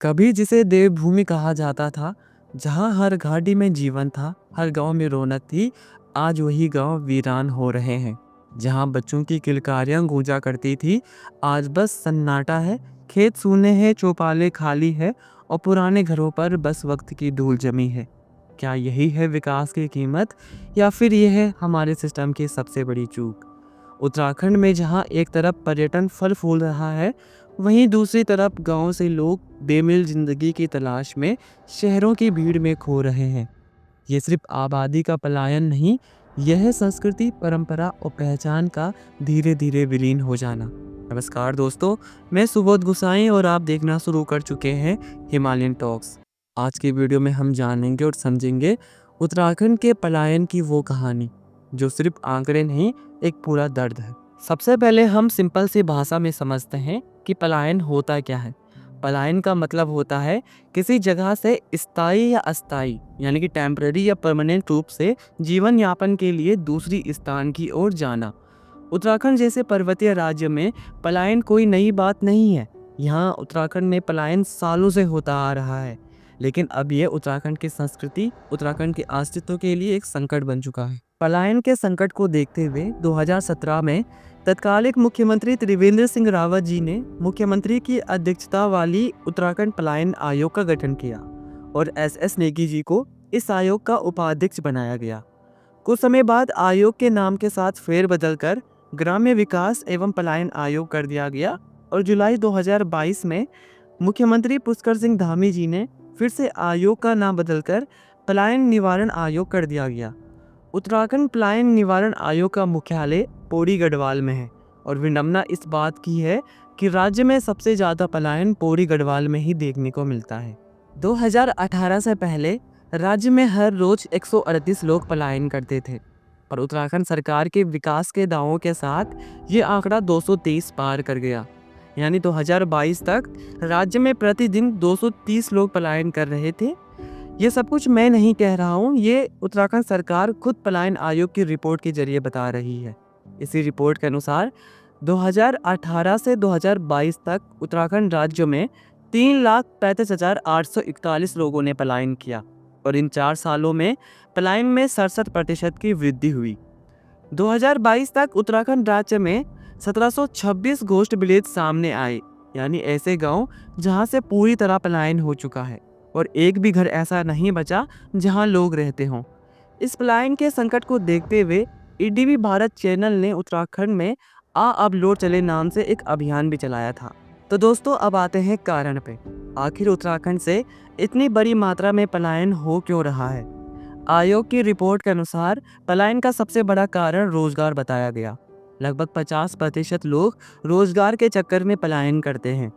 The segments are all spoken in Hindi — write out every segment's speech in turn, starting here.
कभी जिसे देवभूमि कहा जाता था, जहाँ हर घाटी में जीवन था, हर गांव में रौनक थी, आज वही गांव वीरान हो रहे हैं। जहाँ बच्चों की किलकारियाँ गूंजा करती थी, आज बस सन्नाटा है। खेत सूने हैं, चौपाले खाली है और पुराने घरों पर बस वक्त की धूल जमी है। क्या यही है विकास की कीमत, या फिर यह है हमारे सिस्टम की सबसे बड़ी चूक? उत्तराखंड में जहाँ एक तरफ पर्यटन फल फूल रहा है, वहीं दूसरी तरफ गांव से लोग बेमिल जिंदगी की तलाश में शहरों की भीड़ में खो रहे हैं। ये सिर्फ आबादी का पलायन नहीं, यह है संस्कृति, परंपरा और पहचान का धीरे धीरे विलीन हो जाना। नमस्कार दोस्तों, मैं सुबोध गुसाई और आप देखना शुरू कर चुके हैं हिमालयन टॉक्स। आज की वीडियो में हम जानेंगे और समझेंगे उत्तराखंड के पलायन की वो कहानी जो सिर्फ आंकड़े नहीं, एक पूरा दर्द है। सबसे पहले हम सिंपल सी भाषा में समझते हैं कि पलायन होता क्या है। पलायन का मतलब होता है किसी जगह से स्थायी या अस्थायी यानी कि टेम्पररी या परमानेंट रूप से जीवन यापन के लिए दूसरी स्थान की ओर जाना। उत्तराखंड जैसे पर्वतीय राज्य में पलायन कोई नई बात नहीं है। यहाँ उत्तराखंड में पलायन सालों से होता आ रहा है, लेकिन अब ये उत्तराखंड की संस्कृति, उत्तराखंड के अस्तित्व के लिए एक संकट बन चुका है। पलायन के संकट को देखते हुए 2017 में तत्कालिक मुख्यमंत्री त्रिवेंद्र सिंह रावत जी ने मुख्यमंत्री की अध्यक्षता वाली उत्तराखंड पलायन आयोग का गठन किया और एस नेगी जी को इस आयोग का उपाध्यक्ष बनाया गया। कुछ समय बाद आयोग के नाम के साथ फेरबदल कर ग्राम्य विकास एवं पलायन आयोग कर दिया गया और जुलाई 2022 में मुख्यमंत्री पुष्कर सिंह धामी जी ने फिर से आयोग का नाम बदलकर पलायन निवारण आयोग कर दिया गया। उत्तराखंड पलायन निवारण आयोग का मुख्यालय पौड़ी गढ़वाल में है और विडंबना इस बात की है कि राज्य में सबसे ज़्यादा पलायन पौड़ी गढ़वाल में ही देखने को मिलता है। 2018 से पहले राज्य में हर रोज 138 लोग पलायन करते थे, पर उत्तराखंड सरकार के विकास के दावों के साथ ये आंकड़ा 223 पार कर गया। यानी 2022 तक राज्य में प्रतिदिन 230 लोग पलायन कर रहे थे। ये सब कुछ मैं नहीं कह रहा हूँ, ये उत्तराखंड सरकार खुद पलायन आयोग की रिपोर्ट के जरिए बता रही है। इसी रिपोर्ट के अनुसार 2018 से 2022 तक उत्तराखंड राज्य में 3,35,841 लोगों ने पलायन किया और इन 4 सालों में पलायन में 67% की वृद्धि हुई। 2022 तक उत्तराखंड राज्य में 1726 घोस्ट विलेज सामने आए, यानी ऐसे गांव जहां से पूरी तरह पलायन हो चुका है और एक भी घर ऐसा नहीं बचा जहां लोग रहते हों। इस पलायन के संकट को देखते हुए ईटीवी भारत चैनल ने उत्तराखंड में आ अब लौट चले नाम से एक अभियान भी चलाया था। तो दोस्तों, अब आते हैं कारण पे। आखिर उत्तराखंड से इतनी बड़ी मात्रा में पलायन हो क्यों रहा है? आयोग की रिपोर्ट के अनुसार पलायन का सबसे बड़ा कारण रोजगार बताया गया। लगभग 50% लोग रोजगार के चक्कर में पलायन करते हैं।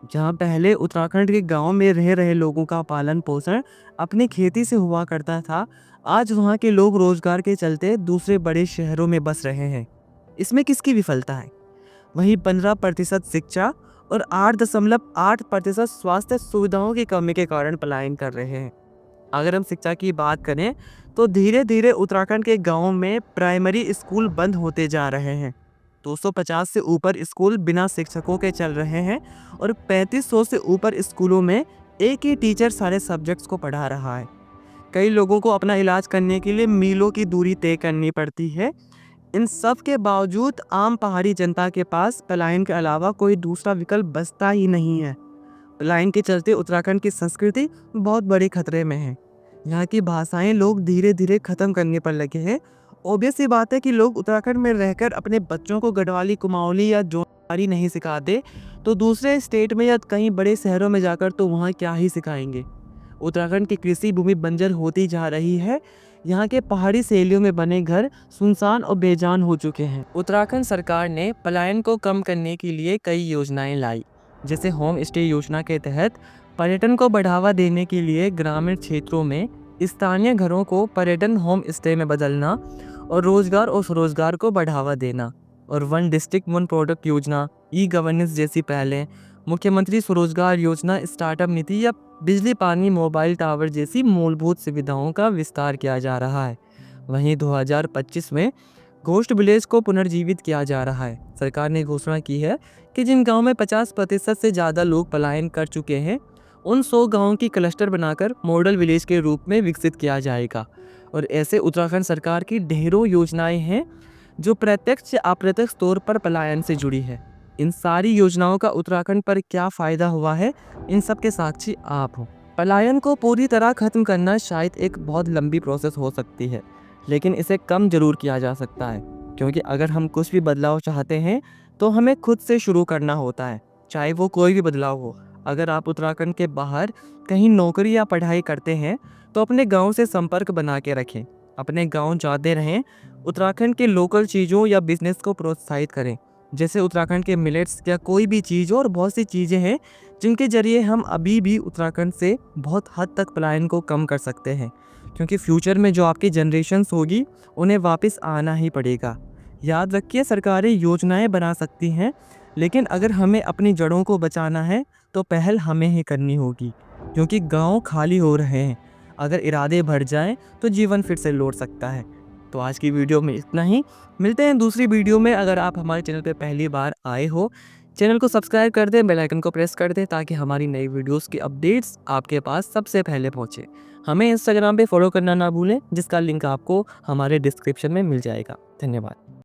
जहां पहले उत्तराखंड के गांव में रह रहे लोगों का पालन पोषण अपनी खेती से हुआ करता था, आज वहां के लोग रोजगार के चलते दूसरे बड़े शहरों में बस रहे हैं। इसमें किसकी विफलता है? वहीं 15% शिक्षा और 8.8% स्वास्थ्य सुविधाओं की कमी के कारण पलायन कर रहे हैं। अगर हम शिक्षा की बात करें तो धीरे धीरे उत्तराखंड के गांवों में प्राइमरी स्कूल बंद होते जा रहे हैं। 250 से ऊपर स्कूल बिना शिक्षकों के चल रहे हैं और 3500 से ऊपर स्कूलों में एक ही टीचर सारे सब्जेक्ट्स को पढ़ा रहा है। कई लोगों को अपना इलाज करने के लिए मीलों की दूरी तय करनी पड़ती है। इन सब के बावजूद आम पहाड़ी जनता के पास पलायन के अलावा कोई दूसरा विकल्प बचता ही नहीं है। पलायन के चलते उत्तराखंड की संस्कृति बहुत बड़े खतरे में है। यहाँ की भाषाएं लोग धीरे धीरे खत्म करने पर लगे हैं। ऑब्वियस सी बात है कि लोग उत्तराखंड में रहकर अपने बच्चों को गढ़वाली, कुमाऊली या जोनवारी नहीं सिखाते, तो दूसरे स्टेट में या कहीं बड़े शहरों में जाकर तो वहाँ क्या ही सिखाएंगे। उत्तराखंड की कृषि भूमि बंजर होती जा रही है। यहाँ के पहाड़ी शैलियों में बने घर सुनसान और बेजान हो चुके हैं। उत्तराखंड सरकार ने पलायन को कम करने के लिए कई योजनाएं लाई, जैसे होम स्टे योजना के तहत पर्यटन को बढ़ावा देने के लिए ग्रामीण क्षेत्रों में स्थानीय घरों को पर्यटन होम स्टे में बदलना और रोजगार और स्वरोजगार को बढ़ावा देना, और वन डिस्ट्रिक्ट वन प्रोडक्ट योजना, ई गवर्नेंस जैसी पहलें, मुख्यमंत्री स्वरोजगार योजना, स्टार्टअप नीति या बिजली, पानी, मोबाइल टावर जैसी मूलभूत सुविधाओं का विस्तार किया जा रहा है। वहीं 2025 में घोस्ट विलेज को पुनर्जीवित किया जा रहा है। सरकार ने घोषणा की है कि जिन गांव में 50% से ज़्यादा लोग पलायन कर चुके हैं, उन 100 गाँव की क्लस्टर बनाकर मॉडल विलेज के रूप में विकसित किया जाएगा। और ऐसे उत्तराखंड सरकार की ढेरों योजनाएं हैं जो प्रत्यक्ष या अप्रत्यक्ष तौर पर पलायन से जुड़ी है। इन सारी योजनाओं का उत्तराखंड पर क्या फायदा हुआ है, इन सब के साक्षी आप हो। पलायन को पूरी तरह खत्म करना शायद एक बहुत लंबी प्रोसेस हो सकती है, लेकिन इसे कम जरूर किया जा सकता है, क्योंकि अगर हम कुछ भी बदलाव चाहते हैं तो हमें खुद से शुरू करना होता है, चाहे वो कोई भी बदलाव हो। अगर आप उत्तराखंड के बाहर कहीं नौकरी या पढ़ाई करते हैं तो अपने गांव से संपर्क बना के रखें, अपने गांव जाते रहें, उत्तराखंड के लोकल चीज़ों या बिजनेस को प्रोत्साहित करें, जैसे उत्तराखंड के मिलेट्स या कोई भी चीज़ और बहुत सी चीज़ें हैं जिनके जरिए हम अभी भी उत्तराखंड से बहुत हद तक पलायन को कम कर सकते हैं, क्योंकि फ्यूचर में जो आपकी जनरेशन्स होगी उन्हें वापस आना ही पड़ेगा। याद रखिए, सरकारें योजनाएं बना सकती हैं, लेकिन अगर हमें अपनी जड़ों को बचाना है तो पहल हमें ही करनी होगी, क्योंकि गांव खाली हो रहे हैं। अगर इरादे बढ़ जाएं तो जीवन फिर से लौट सकता है। तो आज की वीडियो में इतना ही, मिलते हैं दूसरी वीडियो में। अगर आप हमारे चैनल पे पहली बार आए हो, चैनल को सब्सक्राइब कर दें, बेल आइकन को प्रेस कर दें, ताकि हमारी नई वीडियोस की अपडेट्स आपके पास सबसे पहले पहुंचे। हमें इंस्टाग्राम पे फॉलो करना ना भूलें, जिसका लिंक आपको हमारे डिस्क्रिप्शन में मिल जाएगा। धन्यवाद।